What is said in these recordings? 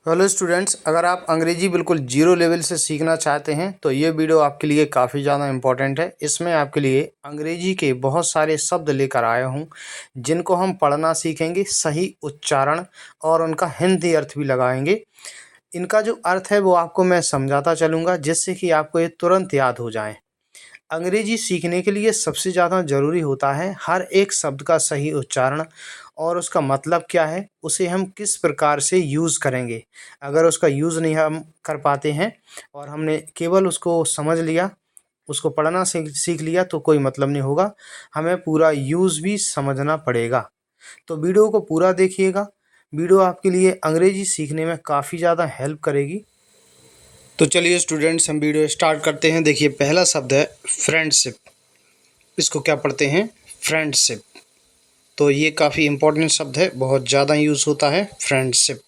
Hello students, अगर आप अंग्रेजी बिल्कुल जीरो लेवल से सीखना चाहते हैं तो ये वीडियो आपके लिए काफ़ी ज़्यादा इम्पोर्टेंट है। इसमें आपके लिए अंग्रेजी के बहुत सारे शब्द लेकर आया हूँ जिनको हम पढ़ना सीखेंगे, सही उच्चारण और उनका हिंदी अर्थ भी लगाएंगे। इनका जो अर्थ है वो आपको मैं समझाता चलूँगा जिससे कि आपको ये तुरंत याद हो जाए। अंग्रेजी सीखने के लिए सबसे ज़्यादा ज़रूरी होता है हर एक शब्द का सही उच्चारण और उसका मतलब क्या है, उसे हम किस प्रकार से यूज़ करेंगे। अगर उसका यूज़ नहीं हम कर पाते हैं और हमने केवल उसको समझ लिया, उसको पढ़ना सीख लिया तो कोई मतलब नहीं होगा। हमें पूरा यूज़ भी समझना पड़ेगा। तो वीडियो को पूरा देखिएगा। वीडियो आपके लिए अंग्रेजी सीखने में काफ़ी ज़्यादा हेल्प करेगी। तो चलिए स्टूडेंट्स, हम वीडियो स्टार्ट करते हैं। देखिए, पहला शब्द है फ्रेंडशिप। इसको क्या पढ़ते हैं? फ्रेंडशिप। तो ये काफ़ी इम्पोर्टेंट शब्द है, बहुत ज़्यादा यूज़ होता है फ्रेंडशिप।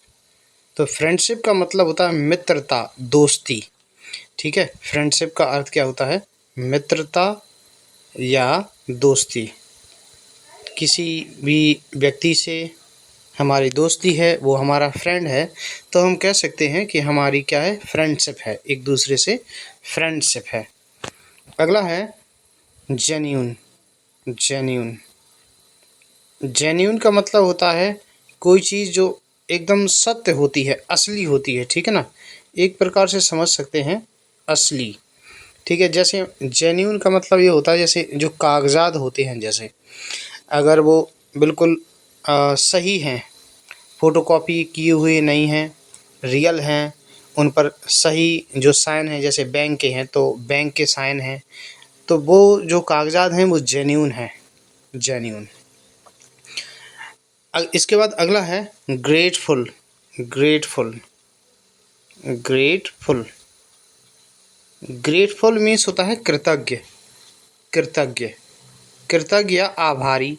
तो फ्रेंडशिप का मतलब होता है मित्रता, दोस्ती। ठीक है, फ्रेंडशिप का अर्थ क्या होता है? मित्रता या दोस्ती। किसी भी व्यक्ति से हमारी दोस्ती है, वो हमारा फ्रेंड है, तो हम कह सकते हैं कि हमारी क्या है? फ्रेंडशिप है, एक दूसरे से फ्रेंडशिप है। अगला है जेन्यून। जेन्यून जेन्यून का मतलब होता है कोई चीज़ जो एकदम सत्य होती है, असली होती है। ठीक है ना, एक प्रकार से समझ सकते हैं असली। ठीक है, जैसे जेन्यून का मतलब ये होता है जैसे जो कागजात होते हैं, जैसे अगर वो बिल्कुल सही हैं, फ़ोटोकॉपी किए हुए नहीं हैं, रियल हैं, उन पर सही जो साइन है, जैसे बैंक के हैं तो बैंक के साइन हैं, तो वो जो कागजात हैं वो जेन्यून हैं। जेन्यून। इसके बाद अगला है grateful. Grateful. Grateful. Grateful means होता है कृतज्ञ। कृतज्ञ। कृतज्ञ या आभारी।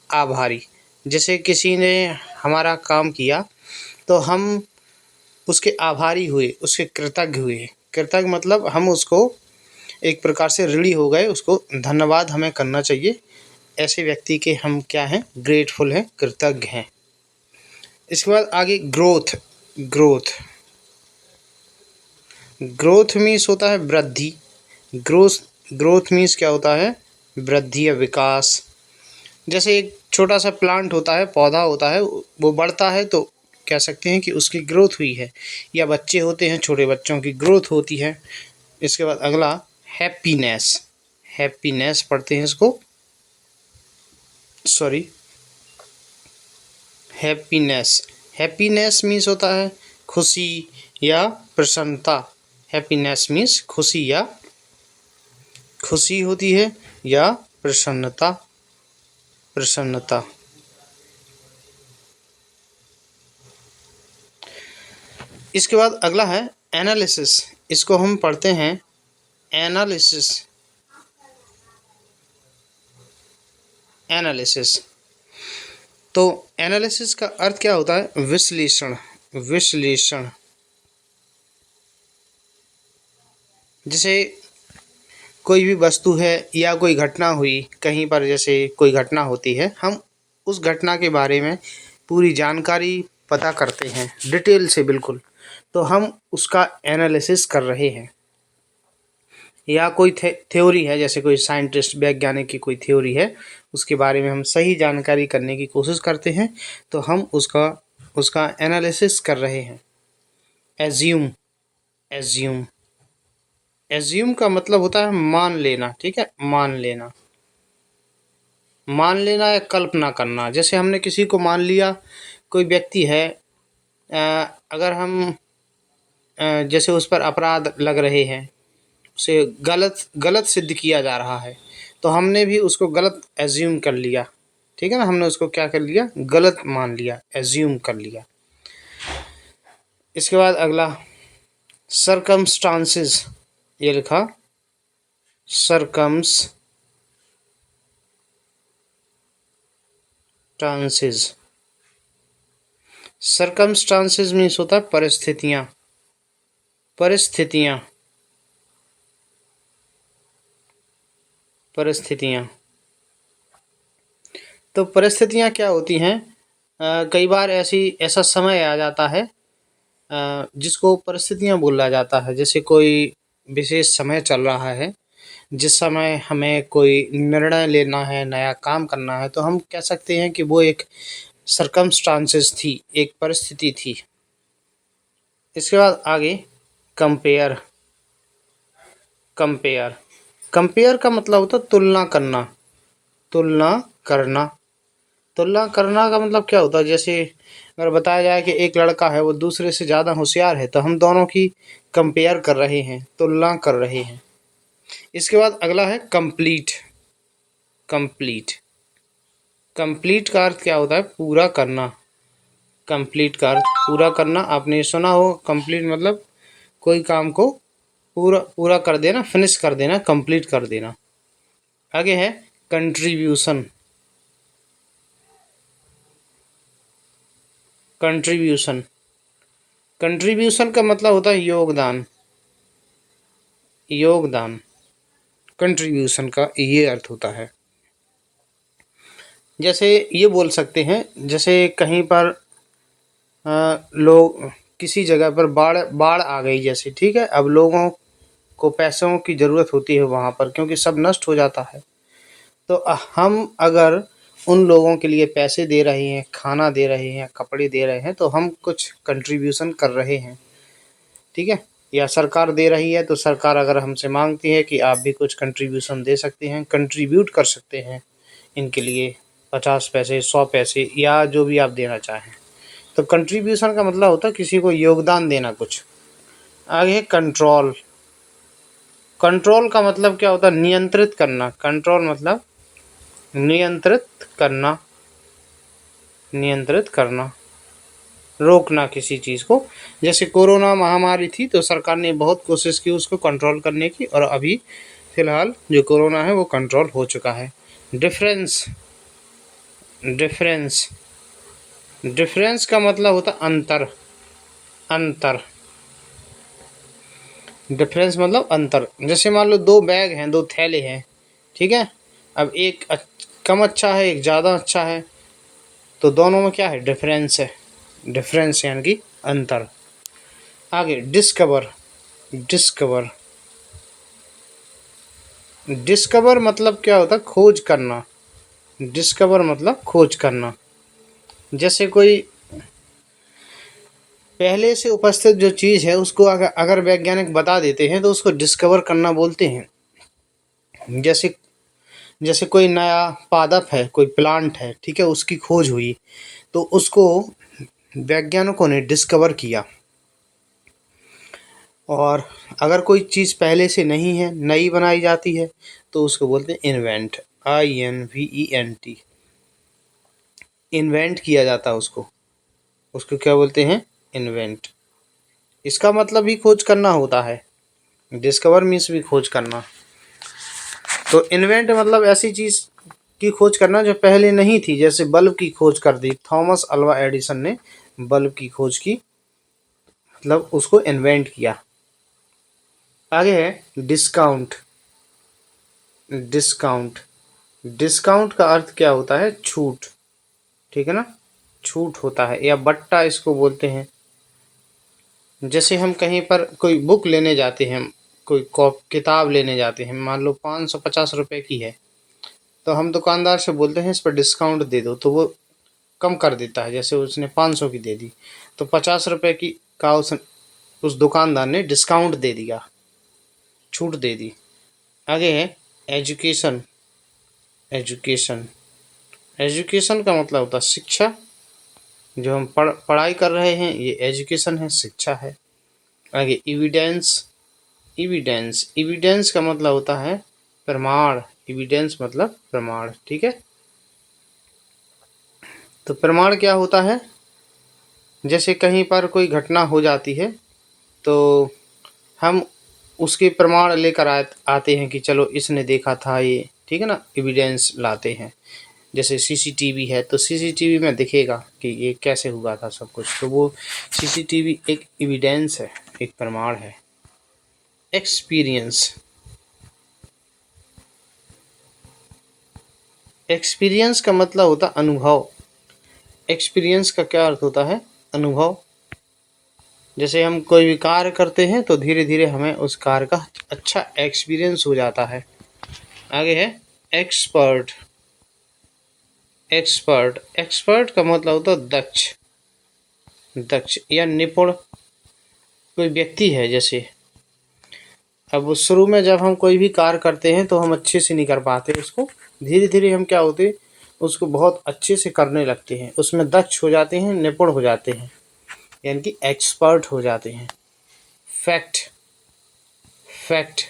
आभारी। जैसे किसी ने हमारा काम किया तो हम उसके आभारी हुए, उसके कृतज्ञ हुए। कृतज्ञ मतलब हम उसको एक प्रकार से ऋणी हो गए, उसको धन्यवाद हमें करना चाहिए। ऐसे व्यक्ति के हम क्या हैं? ग्रेटफुल हैं, कृतज्ञ हैं। इसके बाद आगे ग्रोथ। ग्रोथ। ग्रोथ मीन्स होता है वृद्धि। ग्रोथ। ग्रोथ मीन्स क्या होता है? वृद्धि या विकास। जैसे एक छोटा सा प्लांट होता है, पौधा होता है, वो बढ़ता है तो कह सकते हैं कि उसकी ग्रोथ हुई है। या बच्चे होते हैं, छोटे बच्चों की ग्रोथ होती है। इसके बाद अगला हैप्पीनेस। हैप्पीनेस पढ़ते हैं इसको, सॉरी, हैप्पीनेस। हैप्पीनेस मीन्स होता है खुशी या प्रसन्नता। हैप्पीनेस मीन्स खुशी या खुशी होती है या प्रसन्नता। प्रसन्नता। इसके बाद अगला है एनालिसिस। इसको हम पढ़ते हैं एनालिसिस। एनालिसिस। तो एनालिसिस का अर्थ क्या होता है? विश्लेषण। विश्लेषण। जैसे कोई भी वस्तु है या कोई घटना हुई कहीं पर, जैसे कोई घटना होती है, हम उस घटना के बारे में पूरी जानकारी पता करते हैं डिटेल से, बिल्कुल, तो हम उसका एनालिसिस कर रहे हैं। या कोई थ्योरी है, जैसे कोई साइंटिस्ट, वैज्ञानिक की कोई थ्योरी है, उसके बारे में हम सही जानकारी करने की कोशिश करते हैं, तो हम उसका उसका एनालिसिस कर रहे हैं। एज्यूम। एज्यूम। एज्यूम का मतलब होता है मान लेना। ठीक है, मान लेना। मान लेना या कल्पना करना। जैसे हमने किसी को मान लिया, कोई व्यक्ति है, अगर हम जैसे उस पर अपराध लग रहे हैं, उसे गलत गलत सिद्ध किया जा रहा है, तो हमने भी उसको गलत एज्यूम कर लिया। ठीक है ना, हमने उसको क्या कर लिया? गलत मान लिया, एज्यूम कर लिया। इसके बाद अगला सरकमस्टांसेस। ये लिखा सरकमस्टांसेस। सरकमस्टांसेस मीन्स होता है परिस्थितियाँ। परिस्थितियाँ। परिस्थितियाँ। तो परिस्थितियाँ क्या होती हैं? कई बार ऐसा समय आ जाता है जिसको परिस्थितियाँ बोला जाता है। जैसे कोई विशेष समय चल रहा है, जिस समय हमें कोई निर्णय लेना है, नया काम करना है, तो हम कह सकते हैं कि वो एक सर्कमस्टांसेस थी, एक परिस्थिति थी। इसके बाद आगे कंपेयर। कंपेयर कंपेयर का मतलब होता है तुलना करना। तुलना करना तुलना करना का मतलब क्या होता है? जैसे अगर बताया जाए कि एक लड़का है, वो दूसरे से ज़्यादा होशियार है, तो हम दोनों की कंपेयर कर रहे हैं, तुलना कर रहे हैं। इसके बाद अगला है कंप्लीट। कंप्लीट कंप्लीट का अर्थ क्या होता है? पूरा करना। कंप्लीट का अर्थ पूरा करना। आपने सुना हो, कंप्लीट मतलब कोई काम को पूरा पूरा कर देना, फिनिश कर देना, कंप्लीट कर देना। आगे है कंट्रीब्यूशन। कंट्रीब्यूशन कंट्रीब्यूशन का मतलब होता है योगदान। योगदान कंट्रीब्यूशन का ये अर्थ होता है। जैसे ये बोल सकते हैं, जैसे कहीं पर लोग किसी जगह पर बाढ़ बाढ़ आ गई जैसे, ठीक है। अब लोगों को पैसों की ज़रूरत होती है वहाँ पर, क्योंकि सब नष्ट हो जाता है। तो हम अगर उन लोगों के लिए पैसे दे रहे हैं, खाना दे रहे हैं, कपड़े दे रहे हैं, तो हम कुछ कंट्रीब्यूशन कर रहे हैं, ठीक है। या सरकार दे रही है, तो सरकार अगर हमसे मांगती है कि आप भी कुछ कंट्रीब्यूशन दे सकते हैं, कंट्रीब्यूट कर सकते हैं इनके लिए 50 पैसे, 100 पैसे, या जो भी आप देना चाहें। तो कंट्रीब्यूशन का मतलब होता है किसी को योगदान देना कुछ। आगे है कंट्रोल। कंट्रोल का मतलब क्या होता है? नियंत्रित करना। कंट्रोल मतलब नियंत्रित करना। नियंत्रित करना, रोकना किसी चीज़ को। जैसे कोरोना महामारी थी, तो सरकार ने बहुत कोशिश की उसको कंट्रोल करने की, और अभी फ़िलहाल जो कोरोना है वो कंट्रोल हो चुका है। डिफरेंस। डिफरेंस डिफरेंस का मतलब होता है अंतर। अंतर डिफरेंस मतलब अंतर। जैसे मान लो 2 बैग हैं, 2 थैले हैं, ठीक है। अब एक कम अच्छा है, एक ज़्यादा अच्छा है, तो दोनों में क्या है? डिफरेंस है। डिफरेंस यानी कि अंतर। आगे डिस्कवर। डिस्कवर डिस्कवर मतलब क्या होता है? खोज करना। डिस्कवर मतलब खोज करना। जैसे कोई पहले से उपस्थित जो चीज़ है, उसको अगर अगर वैज्ञानिक बता देते हैं, तो उसको डिस्कवर करना बोलते हैं। जैसे जैसे कोई नया पादप है, कोई प्लांट है, ठीक है, उसकी खोज हुई, तो उसको वैज्ञानिकों ने डिस्कवर किया। और अगर कोई चीज़ पहले से नहीं है, नई बनाई जाती है, तो उसको बोलते हैं इन्वेंट। INVENT। इन्वेंट किया जाता है उसको। उसको क्या बोलते हैं? इन्वेंट। इसका मतलब भी खोज करना होता है। डिस्कवर मीन्स भी खोज करना। तो इन्वेंट मतलब ऐसी चीज़ की खोज करना जो पहले नहीं थी। जैसे बल्ब की खोज कर दी, थॉमस अल्वा एडिसन ने बल्ब की खोज की, मतलब उसको इन्वेंट किया। आगे है डिस्काउंट। डिस्काउंट डिस्काउंट का अर्थ क्या होता है? छूट, ठीक है ना। छूट होता है, या बट्टा इसको बोलते हैं। जैसे हम कहीं पर कोई बुक लेने जाते हैं, कोई किताब लेने जाते हैं, मान लो 550 रुपए की है, तो हम दुकानदार से बोलते हैं इस पर डिस्काउंट दे दो, तो वो कम कर देता है। जैसे उसने 500 की दे दी, तो 50 रुपए की का उस दुकानदार ने डिस्काउंट दे दिया, छूट दे दी। आगे है एजुकेशन। एजुकेशन एजुकेशन का मतलब होता है शिक्षा। जो हम पढ़ाई कर रहे हैं, ये एजुकेशन है, शिक्षा है। आगे एविडेंस। एविडेंस एविडेंस का मतलब होता है प्रमाण। एविडेंस मतलब प्रमाण, ठीक है। तो प्रमाण क्या होता है? जैसे कहीं पर कोई घटना हो जाती है, तो हम उसके प्रमाण लेकर आते हैं कि चलो इसने देखा था ये, ठीक है ना। एविडेंस लाते हैं। जैसे सीसीटीवी है, तो सीसीटीवी में दिखेगा कि ये कैसे हुआ था सब कुछ, तो वो सीसीटीवी एक एविडेंस है, एक प्रमाण है। एक्सपीरियंस। एक्सपीरियंस का मतलब होता अनुभव। एक्सपीरियंस का क्या अर्थ होता है? अनुभव। जैसे हम कोई भी कार्य करते हैं तो धीरे धीरे हमें उस कार्य का अच्छा एक्सपीरियंस हो जाता है। आगे है एक्सपर्ट। एक्सपर्ट, एक्सपर्ट का मतलब होता है दक्ष, दक्ष या निपुण। कोई व्यक्ति है, जैसे अब शुरू में जब हम कोई भी कार्य करते हैं तो हम अच्छे से नहीं कर पाते उसको, धीरे धीरे हम क्या होते उसको बहुत अच्छे से करने लगते हैं, उसमें दक्ष हो जाते हैं, निपुण हो जाते हैं, यानी कि एक्सपर्ट हो जाते हैं। फैक्ट। फैक्ट,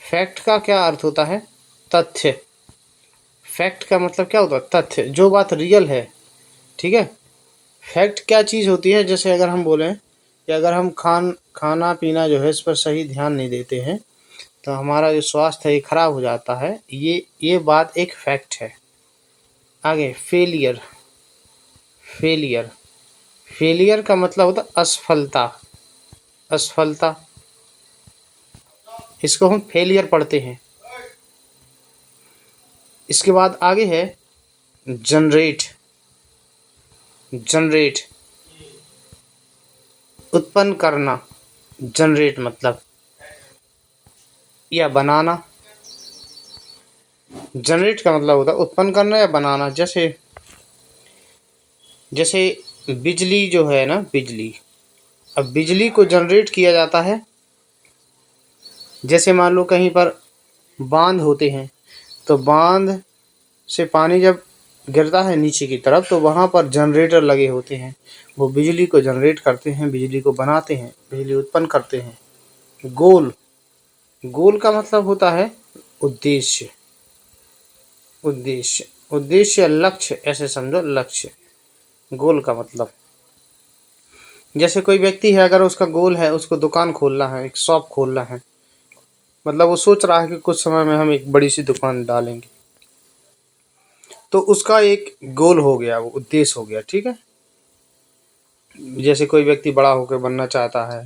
फैक्ट का क्या अर्थ होता है? तथ्य। फैक्ट का मतलब क्या होता है? तथ्य, जो बात रियल है। ठीक है। फैक्ट क्या चीज़ होती है? जैसे अगर हम बोलें कि अगर हम खाना पीना जो है इस पर सही ध्यान नहीं देते हैं तो हमारा जो स्वास्थ्य है ये खराब हो जाता है, ये बात एक फैक्ट है। आगे फेलियर। फेलियर, फेलियर का मतलब होता है असफलता। असफलता, इसको हम फेलियर पढ़ते हैं। इसके बाद आगे है जनरेट। जनरेट, उत्पन्न करना। जनरेट मतलब या बनाना। जनरेट का मतलब होता है उत्पन्न करना या बनाना। जैसे जैसे बिजली जो है ना, बिजली, अब बिजली को जनरेट किया जाता है। जैसे मान लो कहीं पर बांध होते हैं तो बांध से पानी जब गिरता है नीचे की तरफ तो वहाँ पर जनरेटर लगे होते हैं, वो बिजली को जनरेट करते हैं, बिजली को बनाते हैं, बिजली उत्पन्न करते हैं। गोल। गोल का मतलब होता है उद्देश्य। उद्देश्य, उद्देश्य लक्ष्य, ऐसे समझो, लक्ष्य। गोल का मतलब, जैसे कोई व्यक्ति है, अगर उसका गोल है उसको दुकान खोलना है, एक शॉप खोलना है, मतलब वो सोच रहा है कि कुछ समय में हम एक बड़ी सी दुकान डालेंगे, तो उसका एक गोल हो गया, वो उद्देश्य हो गया। ठीक है। जैसे कोई व्यक्ति बड़ा होकर बनना चाहता है,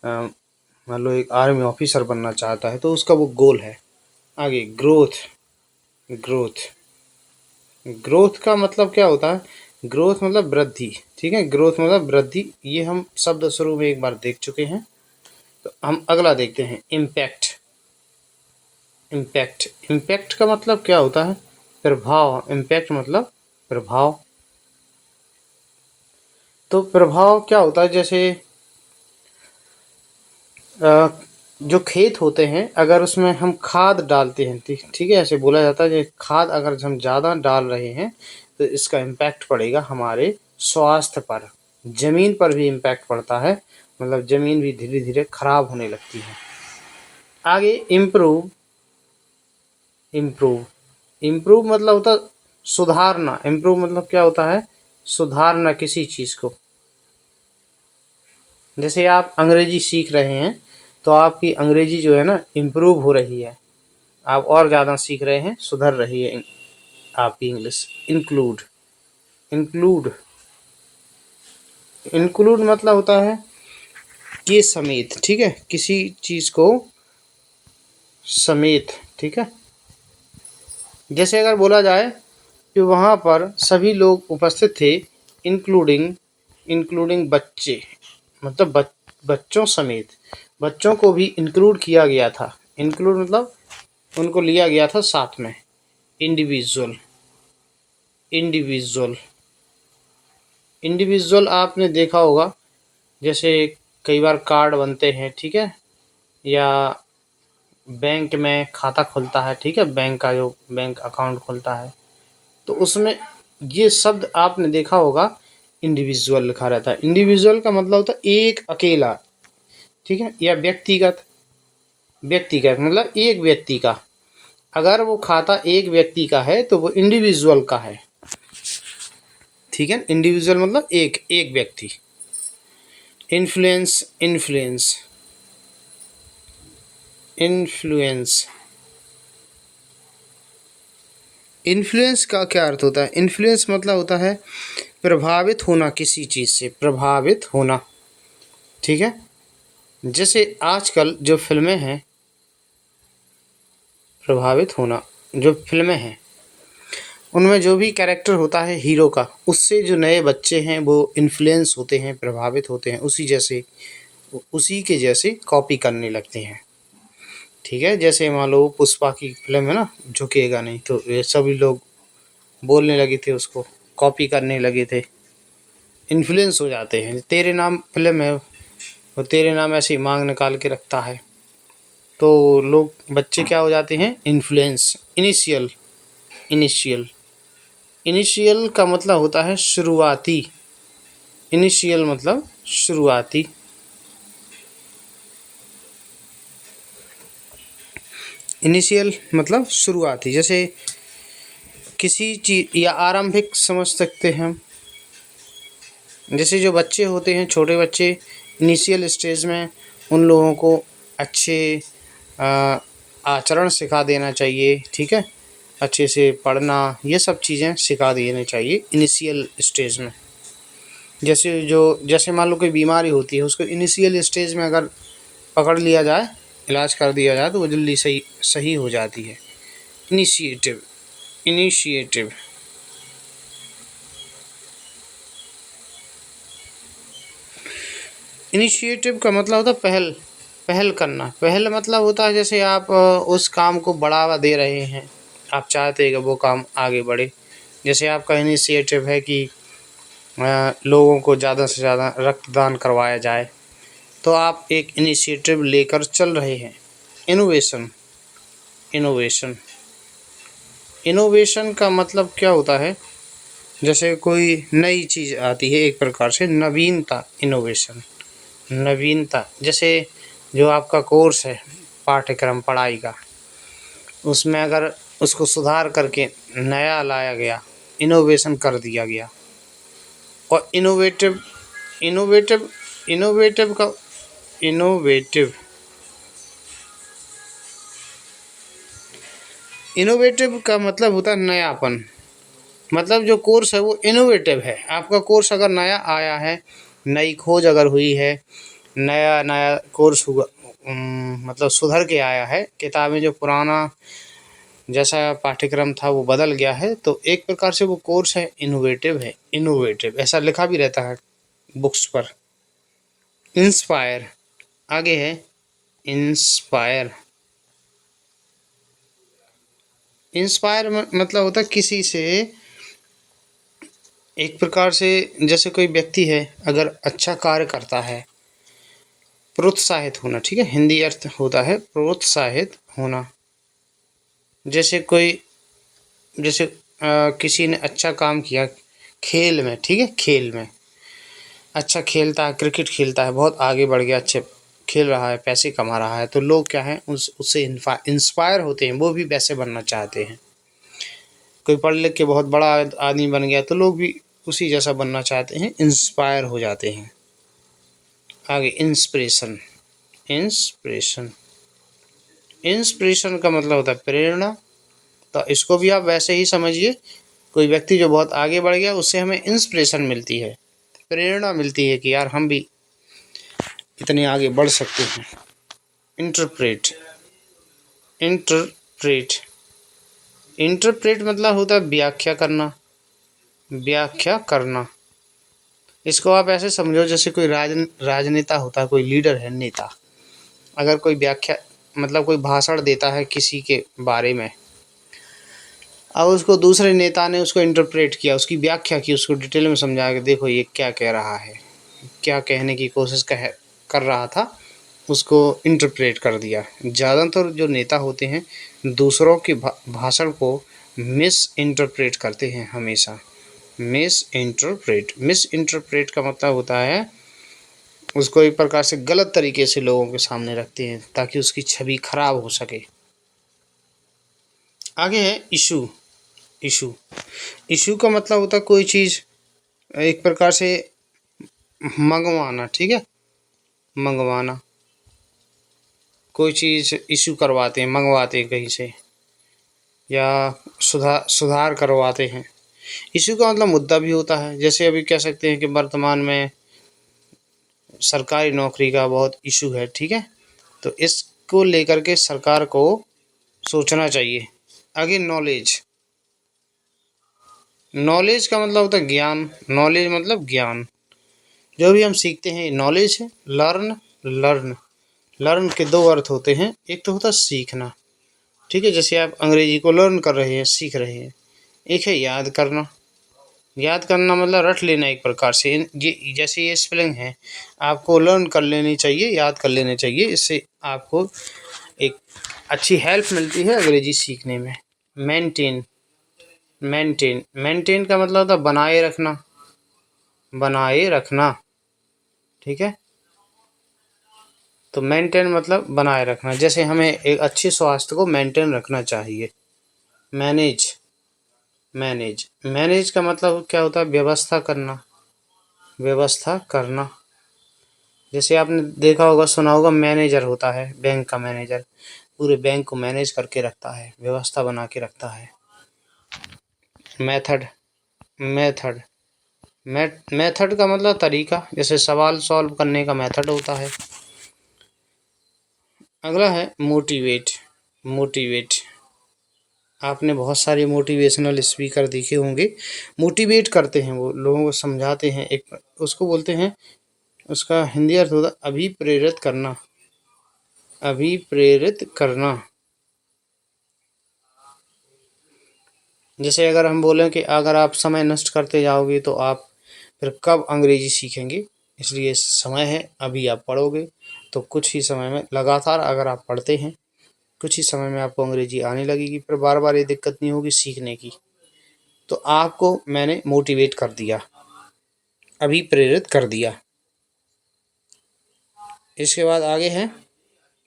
मान लो एक आर्मी ऑफिसर बनना चाहता है, तो उसका वो गोल है। आगे ग्रोथ। ग्रोथ, ग्रोथ का मतलब क्या होता है? ग्रोथ मतलब वृद्धि। ठीक है, ग्रोथ मतलब वृद्धि, ये हम शब्द शुरू में एक बार देख चुके हैं। तो हम अगला देखते हैं इम्पैक्ट। इम्पैक्ट, इम्पैक्ट का मतलब क्या होता है? प्रभाव। इम्पैक्ट मतलब प्रभाव। तो प्रभाव क्या होता है? जैसे जो खेत होते हैं अगर उसमें हम खाद डालते हैं, ठीक है, ऐसे बोला जाता है कि खाद अगर हम ज़्यादा डाल रहे हैं तो इसका इम्पैक्ट पड़ेगा हमारे स्वास्थ्य पर, ज़मीन पर भी इम्पैक्ट पड़ता है, मतलब ज़मीन भी धीरे धीरे खराब होने लगती है। आगे इम्प्रूव। इम्प्रूव, इम्प्रूव मतलब होता है सुधारना। इम्प्रूव मतलब क्या होता है? सुधारना किसी चीज़ को। जैसे आप अंग्रेजी सीख रहे हैं तो आपकी अंग्रेजी जो है ना इम्प्रूव हो रही है, आप और ज़्यादा सीख रहे हैं, सुधर रही है आपकी इंग्लिश। इंक्लूड। इंक्लूड, इंक्लूड मतलब होता है के समेत। ठीक है, किसी चीज़ को समेत। ठीक है। जैसे अगर बोला जाए कि वहाँ पर सभी लोग उपस्थित थे, इंक्लूडिंग, इंक्लूडिंग बच्चे, मतलब बच्चों समेत, बच्चों को भी इंक्लूड किया गया था। इंक्लूड मतलब उनको लिया गया था साथ में। इंडिविजुअल। इंडिविजुअल, इंडिविजुअल आपने देखा होगा, जैसे कई बार कार्ड बनते हैं, ठीक है, या बैंक में खाता खुलता है, ठीक है, बैंक का जो बैंक अकाउंट खुलता है तो उसमें ये शब्द आपने देखा होगा, इंडिविजुअल लिखा रहता है। इंडिविजुअल का मतलब होता है एक अकेला। ठीक है, या व्यक्तिगत। व्यक्तिगत मतलब एक व्यक्ति का, अगर वो खाता एक व्यक्ति का है तो वो इंडिविजुअल का है। ठीक है, इंडिविजुअल मतलब एक एक व्यक्ति। इन्फ्लुएंस। इन्फ्लुएंस, इन्फ्लुएंस, इन्फ्लुएंस का क्या अर्थ होता है? इन्फ्लुएंस मतलब होता है प्रभावित होना, किसी चीज़ से प्रभावित होना। ठीक है, जैसे आजकल जो फिल्में हैं, प्रभावित होना, जो फिल्में हैं उनमें जो भी कैरेक्टर होता है हीरो का, उससे जो नए बच्चे हैं वो इन्फ्लुएंस होते हैं, प्रभावित होते हैं, उसी के जैसे कॉपी करने लगते हैं। ठीक है, जैसे मान लो पुष्पा की फिल्म है ना, झुकेगा नहीं, तो ये सभी लोग बोलने लगे थे, उसको कॉपी करने लगे थे, इन्फ्लुएंस हो जाते हैं। तेरे नाम फिल्म है, और तेरे नाम ऐसे ही मांग निकाल के रखता है, तो लोग बच्चे क्या हो जाते हैं, इन्फ्लुएंस। इनिशियल इनिशियल इनिशियल का मतलब होता है शुरुआती। इनिशियल मतलब शुरुआती। इनिशियल मतलब शुरुआती, जैसे किसी चीज़ या आरंभिक समझ सकते हैं हम। जैसे जो बच्चे होते हैं, छोटे बच्चे, इनिशियल स्टेज में उन लोगों को अच्छे आचरण सिखा देना चाहिए। ठीक है, अच्छे से पढ़ना, ये सब चीज़ें सिखा देनी चाहिए इनिशियल स्टेज में। जैसे मान लो कोई बीमारी होती है, उसको इनिशियल स्टेज में अगर पकड़ लिया जाए, इलाज कर दिया जाए, तो वो जल्दी सही सही हो जाती है। इनिशिएटिव इनिशिएटिव इनिशिएटिव का मतलब होता है पहल। पहल करना। पहल मतलब होता है जैसे आप उस काम को बढ़ावा दे रहे हैं, आप चाहते हैं कि वो काम आगे बढ़े। जैसे आपका इनिशिएटिव है कि लोगों को ज़्यादा से ज़्यादा रक्तदान करवाया जाए, तो आप एक इनिशिएटिव लेकर चल रहे हैं। इनोवेशन इनोवेशन इनोवेशन का मतलब क्या होता है, जैसे कोई नई चीज़ आती है, एक प्रकार से नवीनता। इनोवेशन नवीनता। जैसे जो आपका कोर्स है, पाठ्यक्रम पढ़ाई का, उसमें अगर उसको सुधार करके नया लाया गया, इनोवेशन कर दिया गया। और इनोवेटिव इनोवेटिव इनोवेटिव का इनोवेटिव इनोवेटिव का मतलब होता है नयापन। मतलब जो कोर्स है वो इनोवेटिव है। आपका कोर्स अगर नया आया है, नई खोज अगर हुई है, नया नया कोर्स हुआ, मतलब सुधर के आया है, किताबें जो पुराना जैसा पाठ्यक्रम था वो बदल गया है, तो एक प्रकार से वो कोर्स है, इनोवेटिव है। इनोवेटिव ऐसा लिखा भी रहता है बुक्स पर। इंस्पायर आगे है, इंस्पायर। इंस्पायर मतलब होता है किसी से, एक प्रकार से जैसे कोई व्यक्ति है अगर अच्छा कार्य करता है, प्रोत्साहित होना। ठीक है, हिंदी अर्थ होता है प्रोत्साहित होना। जैसे कोई जैसे किसी ने अच्छा काम किया खेल में, ठीक है, खेल में अच्छा खेलता है, क्रिकेट खेलता है, बहुत आगे बढ़ गया, अच्छे खेल रहा है, पैसे कमा रहा है, तो लोग क्या हैं, उससे इंस्पायर होते हैं, वो भी वैसे बनना चाहते हैं। कोई पढ़ लिख के बहुत बड़ा आदमी बन गया, तो लोग भी उसी जैसा बनना चाहते हैं, इंस्पायर हो जाते हैं। आगे इंस्पिरेशन इंस्पिरेशन इंस्पिरेशन का मतलब होता है प्रेरणा। तो इसको भी आप वैसे ही समझिए, कोई व्यक्ति जो बहुत आगे बढ़ गया, उससे हमें इंस्पिरेशन मिलती है, प्रेरणा मिलती है कि यार हम भी इतने आगे बढ़ सकते हैं। इंटरप्रेट इंटरप्रेट इंटरप्रेट मतलब होता है व्याख्या करना। व्याख्या करना, इसको आप ऐसे समझो जैसे कोई राजनेता होता है, कोई लीडर है, नेता, अगर कोई व्याख्या मतलब कोई भाषण देता है किसी के बारे में, अब उसको दूसरे नेता ने उसको इंटरप्रेट किया, उसकी व्याख्या की, उसको डिटेल में समझाया कि देखो ये क्या कह रहा है, क्या कहने की कोशिश कर रहा था, उसको इंटरप्रेट कर दिया। ज़्यादातर जो नेता होते हैं दूसरों के भाषण को मिस इंटरप्रेट करते हैं हमेशा। मिस इंटरप्रेट का मतलब होता है उसको एक प्रकार से गलत तरीके से लोगों के सामने रखते हैं ताकि उसकी छवि खराब हो सके। आगे है इशू इशू इशू का मतलब होता है कोई चीज़ एक प्रकार से मंगवाना। ठीक है, मंगवाना, कोई चीज़ इशू करवाते हैं, मंगवाते हैं कहीं से, या सुधार करवाते हैं। इशू का मतलब मुद्दा भी होता है। जैसे अभी कह सकते हैं कि वर्तमान में सरकारी नौकरी का बहुत इशू है। ठीक है, तो इसको लेकर के सरकार को सोचना चाहिए। आगे नॉलेज नॉलेज का मतलब होता है ज्ञान, नॉलेज मतलब ज्ञान। जो भी हम सीखते हैं नॉलेज है। लर्न, लर्न, लर्न के दो अर्थ होते हैं, एक तो होता है सीखना, ठीक है, जैसे आप अंग्रेजी को लर्न कर रहे हैं, सीख रहे हैं। एक है याद करना, याद करना मतलब रट लेना एक प्रकार से। ये जैसे ये स्पेलिंग है, आपको लर्न कर लेनी चाहिए, याद कर लेनी चाहिए, इससे आपको एक अच्छी हेल्प मिलती है अंग्रेजी सीखने में। मेंटेन, मेंटेन, मेंटेन का मतलब होता है बनाए रखना, बनाए रखना, ठीक है। तो मेंटेन मतलब बनाए रखना, जैसे हमें एक अच्छे स्वास्थ्य को मेंटेन रखना चाहिए। मैनेज, मैनेज, मैनेज का मतलब क्या होता है? व्यवस्था करना, व्यवस्था करना। जैसे आपने देखा होगा, सुना होगा, मैनेजर होता है बैंक का मैनेजर, पूरे बैंक को मैनेज करके रखता है, व्यवस्था बना के रखता है। मेथड, मेथड, मेथड का मतलब तरीका, जैसे सवाल सॉल्व करने का मेथड होता है। अगला है मोटिवेट, मोटिवेट। आपने बहुत सारे मोटिवेशनल स्पीकर देखे होंगे, मोटिवेट करते हैं, वो लोगों को समझाते हैं, एक उसको बोलते हैं, उसका हिंदी अर्थ होता है अभिप्रेरित करना, अभिप्रेरित करना। जैसे अगर हम बोलें कि अगर आप समय नष्ट करते जाओगे तो आप फिर कब अंग्रेजी सीखेंगे, इसलिए समय है, अभी आप पढ़ोगे तो कुछ ही समय में, लगातार अगर आप पढ़ते हैं, कुछ ही समय में आपको अंग्रेजी आने लगेगी, फिर बार बार ये दिक्कत नहीं होगी सीखने की। तो आपको मैंने मोटिवेट कर दिया, अभी प्रेरित कर दिया। इसके बाद आगे है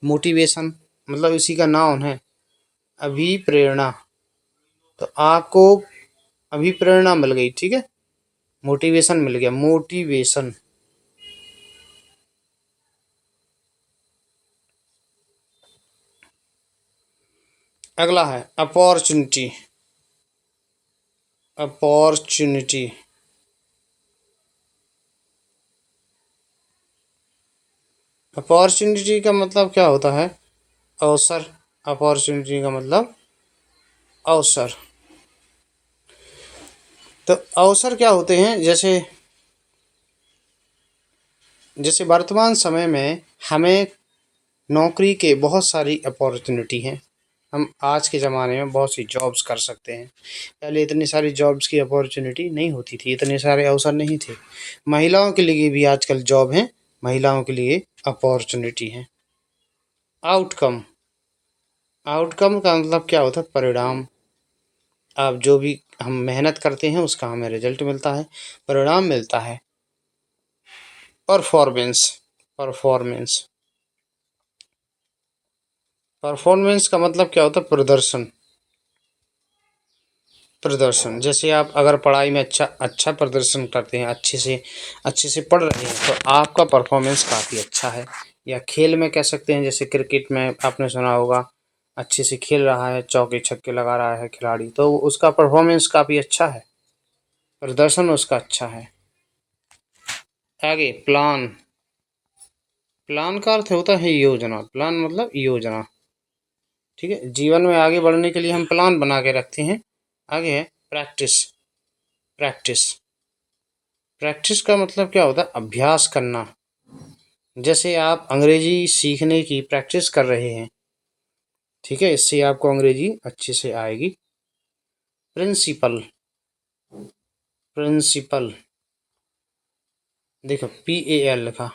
मोटिवेशन, मतलब इसी का नाउन है अभिप्रेरणा। तो आपको अभिप्रेरणा मिल गई, ठीक है, मोटिवेशन मिल गया, मोटिवेशन। अगला है अपॉर्चुनिटी, अपॉर्चुनिटी, अपॉर्चुनिटी का मतलब क्या होता है? अवसर, अपॉर्चुनिटी का मतलब अवसर। तो अवसर क्या होते हैं? जैसे जैसे वर्तमान समय में हमें नौकरी के बहुत सारी अपॉर्चुनिटी हैं, हम आज के ज़माने में बहुत सी जॉब्स कर सकते हैं। पहले इतनी सारी जॉब्स की अपॉर्चुनिटी नहीं होती थी, इतने सारे अवसर नहीं थे। महिलाओं के लिए भी आजकल जॉब है, महिलाओं के लिए अपॉर्चुनिटी है। आउटकम, आउटकम का मतलब क्या होता है? परिणाम। आप जो भी हम मेहनत करते हैं उसका हमें रिजल्ट मिलता है, परिणाम मिलता है। परफॉर्मेंस, परफॉर्मेंस, परफॉर्मेंस का मतलब क्या होता है? प्रदर्शन, प्रदर्शन। जैसे आप अगर पढ़ाई में अच्छा अच्छा प्रदर्शन करते हैं, अच्छे से पढ़ रहे हैं, तो आपका परफॉर्मेंस काफ़ी अच्छा है। या खेल में कह सकते हैं, जैसे क्रिकेट में आपने सुना होगा, अच्छे से खेल रहा है, चौके छक्के लगा रहा है खिलाड़ी, तो उसका परफॉर्मेंस काफ़ी अच्छा है, प्रदर्शन उसका अच्छा है। आगे प्लान, प्लान का अर्थ होता है योजना, प्लान मतलब योजना, ठीक है। जीवन में आगे बढ़ने के लिए हम प्लान बना के रखते हैं। आगे है प्रैक्टिस, प्रैक्टिस, प्रैक्टिस का मतलब क्या होता है? अभ्यास करना। जैसे आप अंग्रेजी सीखने की प्रैक्टिस कर रहे हैं, ठीक है, इससे आपको अंग्रेजी अच्छे से आएगी। प्रिंसिपल, प्रिंसिपल, देखो PAL लिखा,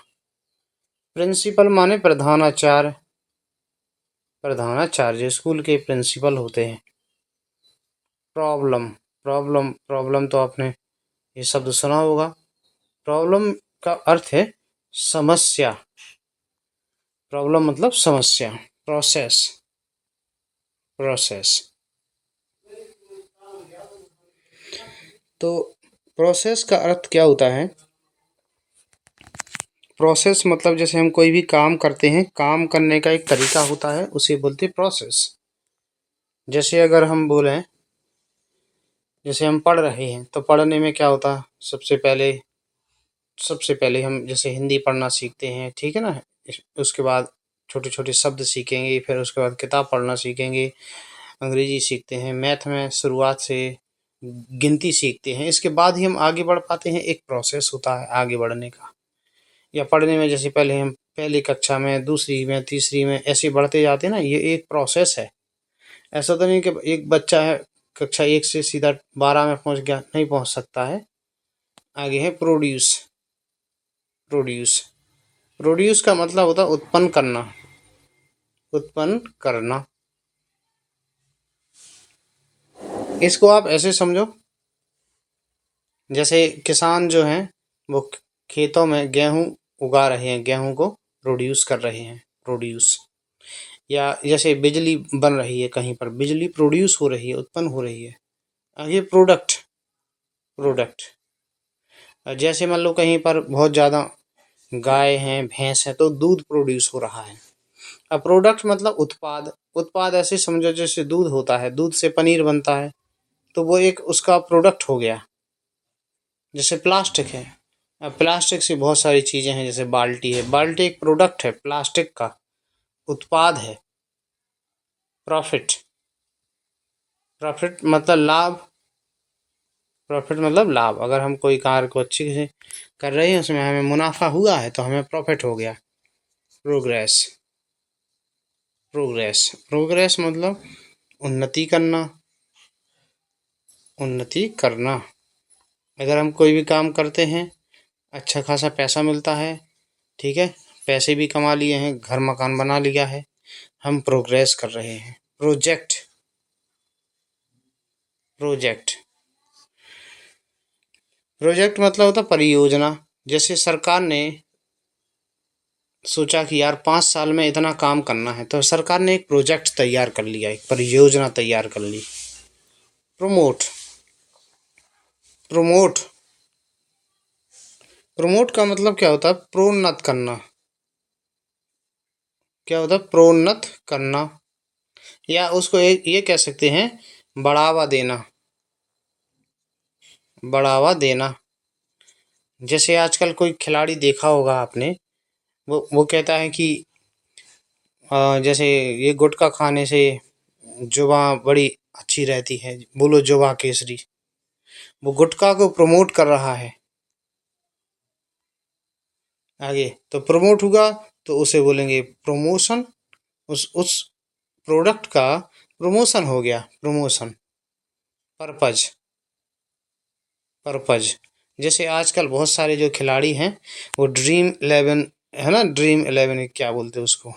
प्रिंसिपल माने प्रधानाचार्य, प्रधानाचार्य स्कूल के प्रिंसिपल होते हैं। प्रॉब्लम, प्रॉब्लम, प्रॉब्लम तो आपने ये शब्द सुना होगा। प्रॉब्लम का अर्थ है समस्या, प्रॉब्लम मतलब समस्या। प्रोसेस, प्रोसेस, तो प्रोसेस का अर्थ क्या होता है? प्रोसेस मतलब जैसे हम कोई भी काम करते हैं, काम करने का एक तरीका होता है, उसे बोलते हैं प्रोसेस। जैसे अगर हम बोलें, जैसे हम पढ़ रहे हैं तो पढ़ने में क्या होता है? सबसे पहले हम जैसे हिंदी पढ़ना सीखते हैं, ठीक है ना, उसके बाद छोटे छोटे शब्द सीखेंगे, फिर उसके बाद किताब पढ़ना सीखेंगे, अंग्रेजी सीखते हैं। मैथ में शुरुआत से गिनती सीखते हैं, इसके बाद ही हम आगे बढ़ पाते हैं। एक प्रोसेस होता है आगे बढ़ने का, या पढ़ने में जैसे पहले हम पहली कक्षा में, दूसरी में, तीसरी में ऐसे बढ़ते जाते हैं ना, ये एक प्रोसेस है। ऐसा तो नहीं कि एक बच्चा है कक्षा 1 से सीधा 12 में पहुंच गया, नहीं पहुंच सकता है। आगे है प्रोड्यूस। प्रोड्यूस प्रोड्यूस का मतलब होता है उत्पन्न करना। उत्पन्न करना, इसको आप ऐसे समझो, जैसे किसान जो हैं वो खेतों में गेहूं उगा रहे हैं, गेहूं को प्रोड्यूस कर रहे हैं, प्रोड्यूस। या जैसे बिजली बन रही है, कहीं पर बिजली प्रोड्यूस हो रही है, उत्पन्न हो रही है। आगे प्रोडक्ट। प्रोडक्ट जैसे मान लो कहीं पर बहुत ज़्यादा गाय हैं, भैंस है, तो दूध प्रोड्यूस हो रहा है। अब प्रोडक्ट मतलब उत्पाद। उत्पाद ऐसे समझो जैसे दूध होता है, दूध से पनीर बनता है, तो वो एक उसका प्रोडक्ट हो गया। जैसे प्लास्टिक है, अब प्लास्टिक से बहुत सारी चीज़ें हैं, जैसे बाल्टी है, बाल्टी एक प्रोडक्ट है प्लास्टिक का, उत्पाद है। प्रॉफिट। प्रॉफिट मतलब लाभ। प्रॉफिट मतलब लाभ। अगर हम कोई कार्य को अच्छे से कर रहे हैं, उसमें हमें मुनाफा हुआ है, तो हमें प्रॉफिट हो गया। प्रोग्रेस। प्रोग्रेस प्रोग्रेस मतलब उन्नति करना। उन्नति करना। अगर हम कोई भी काम करते हैं, अच्छा खासा पैसा मिलता है, ठीक है, पैसे भी कमा लिए हैं, घर मकान बना लिया है, हम प्रोग्रेस कर रहे हैं। प्रोजेक्ट। प्रोजेक्ट प्रोजेक्ट मतलब होता परियोजना। जैसे सरकार ने सोचा कि यार 5 साल में इतना काम करना है, तो सरकार ने एक प्रोजेक्ट तैयार कर लिया, एक परियोजना तैयार कर ली। प्रमोट। प्रमोट प्रमोट का मतलब क्या होता है? प्रोन्नत करना। क्या होता है? प्रोन्नत करना। या उसको ये कह सकते हैं, बढ़ावा देना। बढ़ावा देना। जैसे आजकल कोई खिलाड़ी देखा होगा आपने, वो कहता है कि जैसे ये गुटखा खाने से जुबान बड़ी अच्छी रहती है, बोलो जुबा केसरी। वो गुटखा को प्रमोट कर रहा है आगे, तो प्रमोट हुआ, तो उसे बोलेंगे प्रमोशन। उस प्रोडक्ट का प्रमोशन हो गया, प्रमोशन। पर्पज। पर्पज जैसे आजकल बहुत सारे जो खिलाड़ी हैं, वो ड्रीम 11 है ना, ड्रीम 11 क्या बोलते हैं उसको,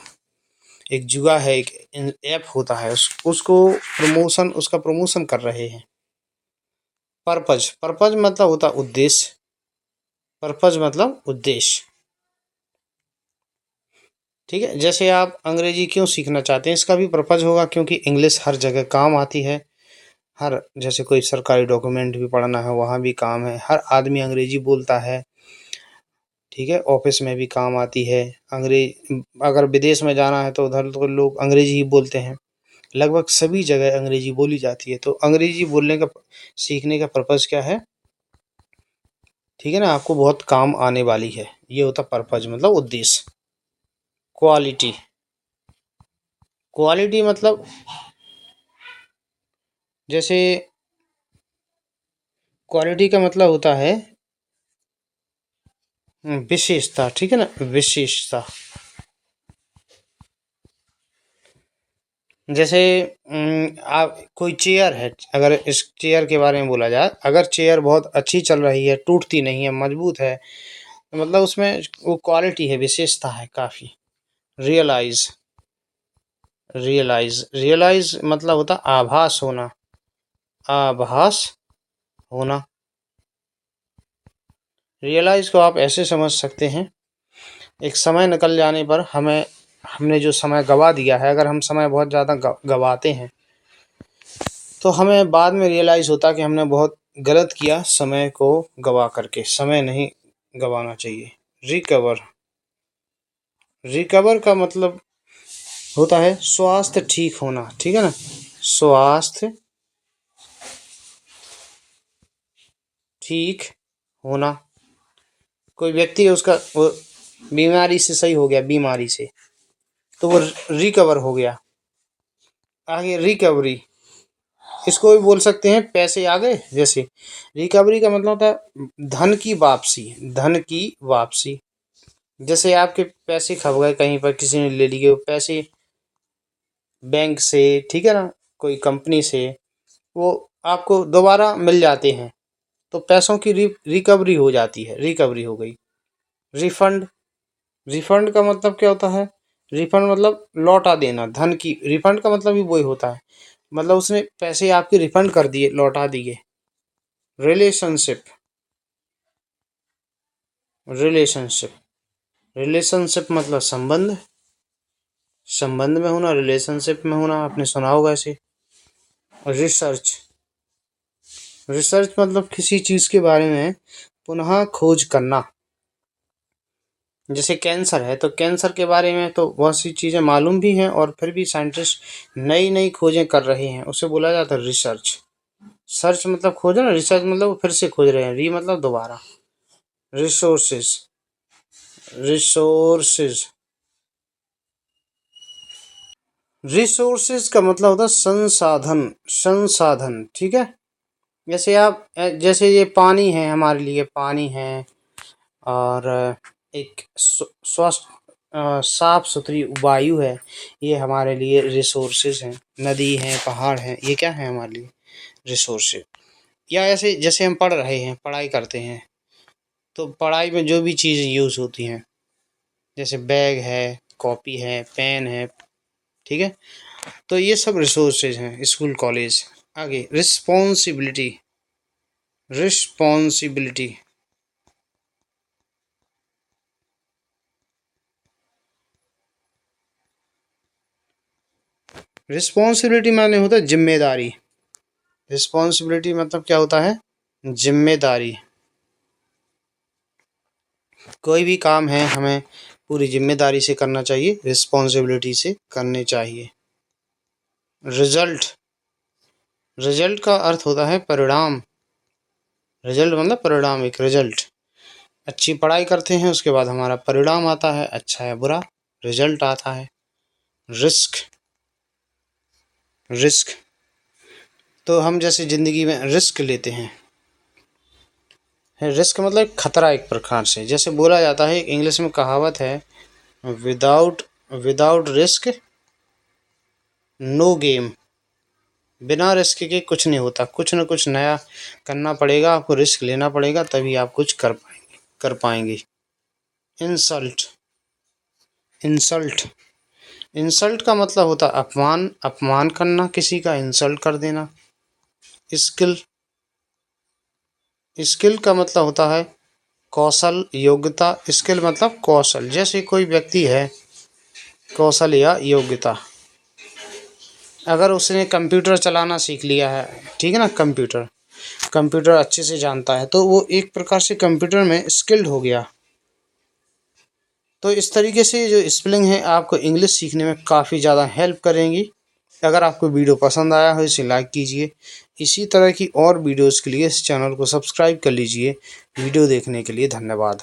एक जुआ है, एक ऐप होता है, उसको प्रमोशन, उसका प्रमोशन कर रहे हैं। पर्पज। पर्पज मतलब होता उद्देश्य। पर्पज मतलब उद्देश्य। ठीक है, जैसे आप अंग्रेजी क्यों सीखना चाहते हैं, इसका भी पर्पज होगा, क्योंकि इंग्लिश हर जगह काम आती है। हर जैसे कोई सरकारी डॉक्यूमेंट भी पढ़ना है, वहाँ भी काम है, हर आदमी अंग्रेजी बोलता है। ठीक है, ऑफिस में भी काम आती है अंग्रेज। अगर विदेश में जाना है, तो उधर तो लोग अंग्रेजी ही बोलते हैं। लगभग सभी जगह अंग्रेजी बोली जाती है, तो अंग्रेजी बोलने का, सीखने का पर्पज़ क्या है? ठीक है ना, आपको बहुत काम आने वाली है, ये होता पर्पज़ मतलब उद्देश्य। क्वालिटी। क्वालिटी मतलब जैसे, क्वालिटी का मतलब होता है विशेषता। ठीक है ना, विशेषता। जैसे आप कोई चेयर है, अगर इस चेयर के बारे में बोला जाए, अगर चेयर बहुत अच्छी चल रही है, टूटती नहीं है, मजबूत है, तो मतलब उसमें वो क्वालिटी है, विशेषता है काफ़ी। रियलाइज। रियलाइज रियलाइज मतलब होता आभास होना। आभास होना। रियलाइज को आप ऐसे समझ सकते हैं, एक समय निकल जाने पर हमें, हमने जो समय गवा दिया है, अगर हम समय बहुत ज़्यादा गवाते हैं, तो हमें बाद में रियलाइज़ होता कि हमने बहुत गलत किया समय को गवा करके। समय नहीं गवाना चाहिए। रिकवर। रिकवर का मतलब होता है स्वास्थ्य ठीक होना। ठीक है ना, स्वास्थ्य ठीक होना। कोई व्यक्ति है, उसका वो बीमारी से सही हो गया, बीमारी से, तो वो रिकवर हो गया। आगे रिकवरी। इसको भी बोल सकते हैं पैसे आ गए। जैसे रिकवरी का मतलब होता है धन की वापसी, धन की वापसी। जैसे आपके पैसे खप गए कहीं पर, किसी ने ले लिए वो पैसे बैंक से, ठीक है ना, कोई कंपनी से, वो आपको दोबारा मिल जाते हैं, तो पैसों की रिकवरी हो जाती है, रिकवरी हो गई। रिफंड, रिफंड का मतलब क्या होता है? रिफंड मतलब लौटा देना, धन की रिफंड का मतलब भी वही होता है, मतलब उसने पैसे आपके रिफंड कर दिए, लौटा दिए। रिलेशनशिप, रिलेशनशिप, रिलेशनशिप मतलब संबंध, संबंध में होना, रिलेशनशिप में होना, आपने सुना होगा इसे। रिसर्च, रिसर्च मतलब किसी चीज के बारे में पुनः खोज करना। जैसे कैंसर है तो कैंसर के बारे में तो बहुत सी चीजें मालूम भी हैं, और फिर भी साइंटिस्ट नई नई खोजें कर रहे हैं, उसे बोला जाता है रिसर्च। सर्च मतलब खोजना, रिसर्च मतलब वो फिर से खोज रहे हैं, री मतलब दोबारा। रिसोर्सेज, रिसोर्सेज, रिसोर्सेज का मतलब होता है संसाधन, संसाधन, ठीक है। जैसे आप जैसे ये पानी है, हमारे लिए पानी है, और एक स्वस्थ साफ सुथरी वायु है, ये हमारे लिए रिसोर्सेज हैं। नदी है, पहाड़ है, ये क्या है हमारे लिए? रिसोर्सेज। या ऐसे जैसे हम पढ़ रहे हैं, पढ़ाई करते हैं, तो पढ़ाई में जो भी चीज़ यूज़ होती हैं, जैसे बैग है, कॉपी है, पेन है, ठीक है, तो ये सब रिसोर्सेज हैं, स्कूल कॉलेज। आगे रिस्पॉन्सिबिलिटी, रिस्पॉन्सिबिलिटी, रिस्पॉन्सिबिलिटी माने होता है जिम्मेदारी। रिस्पॉन्सिबिलिटी मतलब क्या होता है? जिम्मेदारी। कोई भी काम है हमें पूरी जिम्मेदारी से करना चाहिए, रिस्पॉन्सिबिलिटी से करने चाहिए। रिजल्ट, रिजल्ट का अर्थ होता है परिणाम। रिजल्ट मतलब परिणाम, एक रिजल्ट। अच्छी पढ़ाई करते हैं, उसके बाद हमारा परिणाम आता है, अच्छा या बुरा रिजल्ट आता है। रिस्क, रिस्क तो हम जैसे ज़िंदगी में रिस्क लेते हैं। रिस्क मतलब खतरा एक प्रकार से, जैसे बोला जाता है, इंग्लिश में कहावत है, without without risk no game. बिना रिस्क के कुछ नहीं होता, कुछ न कुछ नया करना पड़ेगा, आपको रिस्क लेना पड़ेगा, तभी आप कुछ कर पाएंगे। इंसल्ट, इंसल्ट, इंसल्ट का मतलब होता है अपमान, अपमान करना, किसी का इंसल्ट कर देना। स्किल, स्किल का मतलब होता है कौशल, योग्यता। स्किल मतलब कौशल, जैसे कोई व्यक्ति है, कौशल या योग्यता। अगर उसने कंप्यूटर चलाना सीख लिया है, ठीक है ना, कंप्यूटर, कंप्यूटर अच्छे से जानता है, तो वो एक प्रकार से कंप्यूटर में स्किल्ड हो गया। तो इस तरीके से जो स्पेलिंग है आपको इंग्लिश सीखने में काफ़ी ज़्यादा हेल्प करेंगी। अगर आपको वीडियो पसंद आया हो इसे लाइक कीजिए। इसी तरह की और वीडियोज़ के लिए इस चैनल को सब्सक्राइब कर लीजिए। वीडियो देखने के लिए धन्यवाद।